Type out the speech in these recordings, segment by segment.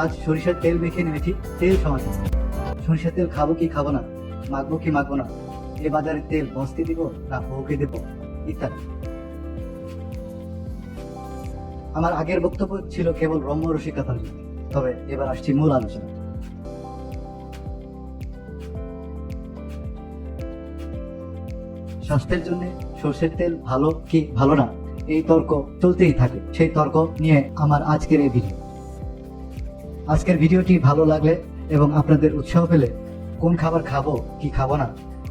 আজ সরিষার তেল মেখে নেমেছি তেল সমাজে। সরিষার তেল খাবো কি খাবো না, মাখবো কি মাখবো না, এ বাজারে তেল বস্তি দিব না বউকে দেব, ইত্যাদি। আমার আগের বক্তব্য ছিল কেবল রম্য রসিকতার জন্য, তবে এবার আসছি মূল আলোচনা। স্বাস্থ্যের জন্য সর্ষের তেল ভালো কি ভালো না, এই তর্ক চলতেই থাকে। সেই তর্ক নিয়ে আমার আজকের এই ভিডিও। আজকের ভিডিওটি ভালো লাগলে এবং আপনাদের উৎসাহ পেলে কোন খাবার খাবো কি খাবো না,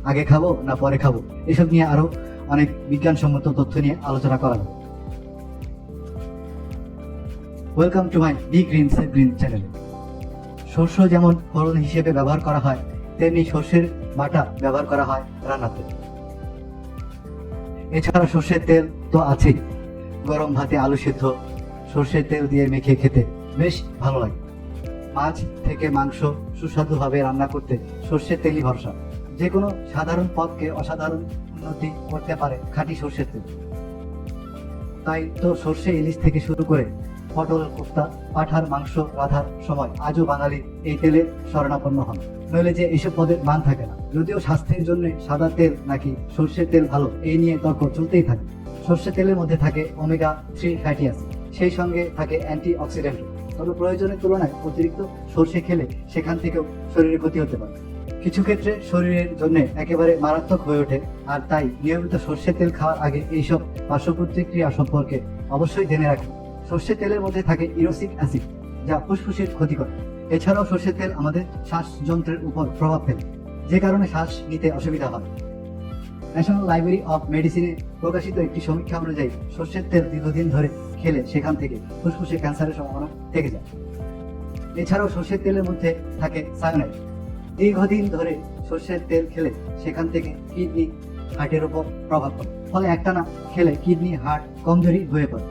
আগে খাবো না পরে খাবো, এসব নিয়ে আরো অনেক বিজ্ঞানসম্মত তথ্য নিয়ে আলোচনা করা হবে। Welcome to my be green save green চ্যানেলে। শস্য যেমন ফলন হিসেবে ব্যবহার করা হয়, তেমনি সর্ষের বাটা ব্যবহার করা হয় রান্নাতে। এছাড়া সর্ষের তেল তো আছেই। গরম ভাতে আলু সিদ্ধ সর্ষের তেল দিয়ে মেখে খেতে বেশ ভালো লাগে। মাছ থেকে মাংস সুস্বাদুভাবে রান্না করতে সর্ষের তেলই ভরসা। যে কোনো সাধারণ পদকে অসাধারণ উন্নতি করতে পারে খাঁটি সর্ষের তেল। তাই তো সর্ষে ইলিশ থেকে শুরু করে পটল কোফতা পাঁঠার মাংস রাঁধার সময় আজও বাঙালি এই তেলের শরণাপন্ন হন, নইলে যে এইসব পদের মান থাকে না। যদিও স্বাস্থ্যের জন্য সাদা তেল নাকি সর্ষের তেল ভালো, এই নিয়ে তর্ক চলতেই থাকে। সর্ষের তেলের মধ্যে থাকে ওমেগা 3 ফ্যাটি অ্যাসিড, সেই সঙ্গে থাকে অ্যান্টি অক্সিডেন্ট। তবে প্রয়োজনের তুলনায় অতিরিক্ত সর্ষে খেলে সেখান থেকেও শরীরের ক্ষতি হতে পারে। কিছু ক্ষেত্রে শরীরের জন্য একেবারে মারাত্মক হয়ে ওঠে। আর তাই নিয়মিত সর্ষের তেল খাওয়ার আগে এইসব পার্শ্ব প্রতিক্রিয়া সম্পর্কে অবশ্যই জেনে রাখুন। সর্ষের তেলের মধ্যে থাকে ইরোসিক অ্যাসিড, যা ফুসফুসের ক্ষতি করে। এছাড়াও সর্ষের তেল আমাদের শ্বাসযন্ত্রের উপর প্রভাব ফেলে, যে কারণে শ্বাস নিতে অসুবিধা হয়। ন্যাশনাল লাইব্রেরি অফ মেডিসিনে প্রকাশিত একটি সমীক্ষা অনুযায়ী সর্ষের তেল দীর্ঘদিন ধরে খেলে সেখান থেকে ফুসফুসে ক্যান্সারের সম্ভাবনা থেকে যায়। এছাড়াও সর্ষের তেলের মধ্যে থাকে সায়ানাইড। দীর্ঘদিন ধরে সর্ষের তেল খেলে সেখান থেকে কিডনি হার্টের উপর প্রভাব পড়ে। ফলে একটানা খেলে কিডনি হার্ট কমজোরি হয়ে পড়ে।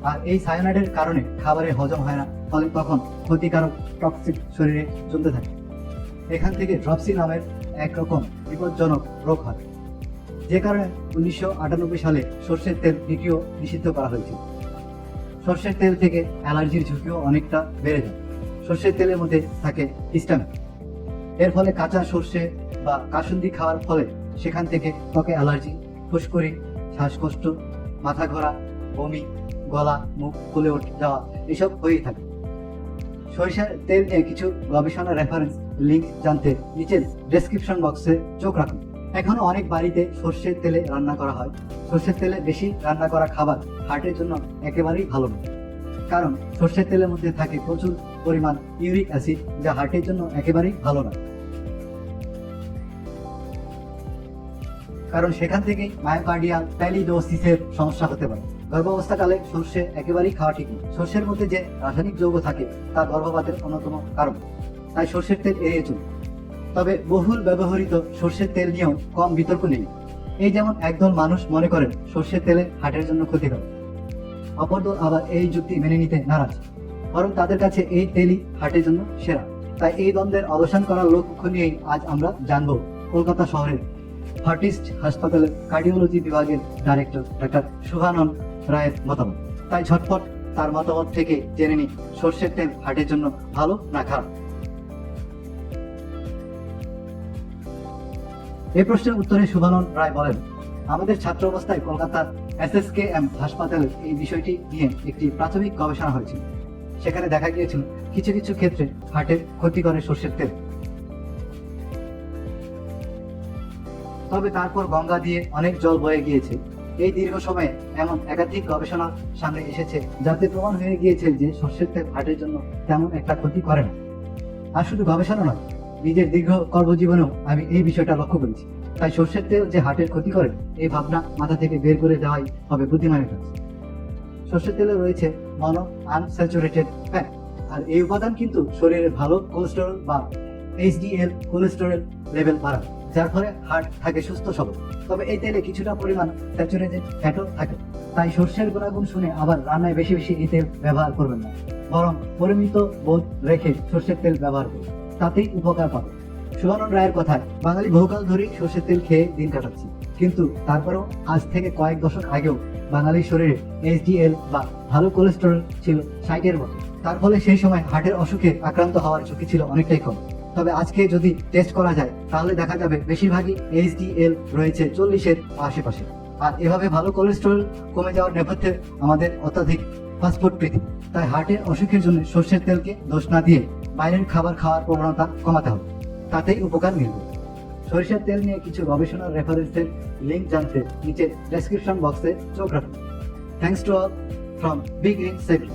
আর এই সায়ানাইডের কারণে খাবারে হজম হয় না, ফলে তখন ক্ষতিকারক টক্সিক শরীরে জমতে থাকে। এখান থেকে ড্রপসি নামের একরকম বিপজ্জনক রোগ হয়, যে কারণে 1998 সালে সর্ষের তেল দ্বিতীয় নিষিদ্ধ করা হয়েছিল। সর্ষের তেল থেকে অ্যালার্জির ঝুঁকিও অনেকটা বেড়ে যায়। সর্ষের তেলের মধ্যে থাকে হিস্টামিন। এর ফলে কাঁচা সর্ষে বা কাসুন্দি খাওয়ার ফলে সেখান থেকে ত্বকে অ্যালার্জি, ফুসকুড়ি, শ্বাসকষ্ট, মাথা ঘোরা, বমি, গলা মুখ ফুলে উঠে যাওয়া এসব হয়েই থাকে। সরিষার তেল নিয়ে কিছু গবেষণা রেফারেন্স লিঙ্ক জানতে নিচের ডেসক্রিপশন বক্সে চোখ রাখুন। এখনো অনেক বাড়িতে সর্ষের তেলে রান্না করা হয়। সর্ষের তেলে বেশি রান্না করা খাবার হার্টের জন্য একেবারেই ভালো নয়, কারণ সর্ষের তেলের মধ্যে থাকে প্রচুর পরিমাণ ইউরিক অ্যাসিড, যা হার্টের জন্য একেবারেই ভালো নয়। কারণ সেখান থেকেই মায়োকার্ডিয়াল প্যালিডোসিসের সমস্যা হতে পারে। গর্ভাবস্থাকালে সর্ষে একেবারেই খাওয়া ঠিক নয়। সর্ষের মধ্যে যে রাসায়নিক যৌগ থাকে তা গর্ভপাতের অন্যতম কারণ, তাই সর্ষের তেল এড়িয়ে চলুন। তবে বহুল ব্যবহৃত সর্ষের তেল নিয়েও কম বিতর্ক নেই। এই যেমন একদল মানুষ মনে করেন সর্ষের তেলে হার্টের জন্য ক্ষতিকর, অপরদল আবার এই যুক্তি মেনে নিতে নারাজ, বরং তাদের কাছে এই তেলই হার্টের জন্য সেরা। তাই এই দ্বন্দ্বের অবসান করার লক্ষ্য নিয়েই আজ আমরা জানবো কলকাতা শহরের হার্টিস্ট হাসপাতালের কার্ডিওলজি বিভাগের ডাইরেক্টর ডাক্তার শুভানন রায়ের মতামত। তাই ঝটপট তার মতামত থেকে জেনে নিই সর্ষের তেল হার্টের জন্য ভালো না খারাপ। এই প্রশ্নের উত্তরে শুভানন রায় বলেন, আমাদের ছাত্র অবস্থায় কলকাতার SSKM হাসপাতালে এই বিষয়টি নিয়ে একটি প্রাথমিক গবেষণা হয়েছিল। সেখানে দেখা গিয়েছিল কিছু কিছু ক্ষেত্রে হার্টের ক্ষতি করে সর্ষের তেল। তবে তারপর গঙ্গা দিয়ে অনেক জল বয়ে গিয়েছে। এই দীর্ঘ সময়ে এমন একাধিক গবেষণা সামনে এসেছে যাতে প্রমাণ হয়ে গিয়েছে যে সর্ষের তেল হার্টের জন্য তেমন একটা ক্ষতি করে না। আর শুধু গবেষণা নয়, নিজের দীর্ঘ কর্মজীবনেও আমি এই বিষয়টা লক্ষ্য করেছি। তাই সর্ষের তেল যে হার্টের ক্ষতি করে এই ভাবনা মাথা থেকে বের করে দেওয়াই হবে বুদ্ধিমানের কাজ। সর্ষের তেলে রয়েছে মনো আনস্যাচুরেটেড ফ্যাট, আর এই উপাদান কিন্তু শরীরের ভালো কোলেস্টেরল বা HDL কোলেস্টেরল লেভেল বাড়ায়, যার ফলে হার্ট থাকে সুস্থ সবল। তবে এই তেলে কিছুটা পরিমাণ স্যাচুরেটেড ফ্যাটও থাকে। তাই সর্ষের গুণাগুণ শুনে আবার রান্নায় বেশি বেশি এই তেল ব্যবহার করবেন না, বরং পরিমিত বোধ রেখে সর্ষের তেল ব্যবহার করুন, তাতেই উপকার পাবে। শুভানন রায়ের কথায় বাঙালি বহুকাল ধরেই সর্ষের তেল খেয়ে দিন কাটাচ্ছি, কিন্তু তারপরেও আজ থেকে কয়েক দশক আগেও বাঙালির শরীরে HDL বা ভালো কোলেস্টেরল ছিল 60-এর মতো। তার ফলে সেই সময় হার্টের অসুখে আক্রান্ত হওয়ার ঝুঁকি ছিল অনেকটাই কম। তবে আজকে যদি টেস্ট করা যায় তাহলে দেখা যাবে বেশিরভাগই এইচডিএল রয়েছে 40-এর আশেপাশে। আর এভাবে ভালো কোলেস্টেরল কমে যাওয়ার নেপথ্যে আমাদের অত্যাধিক ফাস্টফুড প্রীতি। তাই হার্টের অসুখের জন্য সর্ষের তেলকে দোষ না দিয়ে বাইরের খাবার খাওয়ার প্রবণতা কমাতে হবে, তাতেই উপকার মিলবে। সরিষার তেল নিয়ে কিছু গবেষণার রেফারেন্সের লিঙ্ক জানতে নিচে ডেসক্রিপশন বক্সে চোখ রাখুন। Thanks to all from big green সেভলি।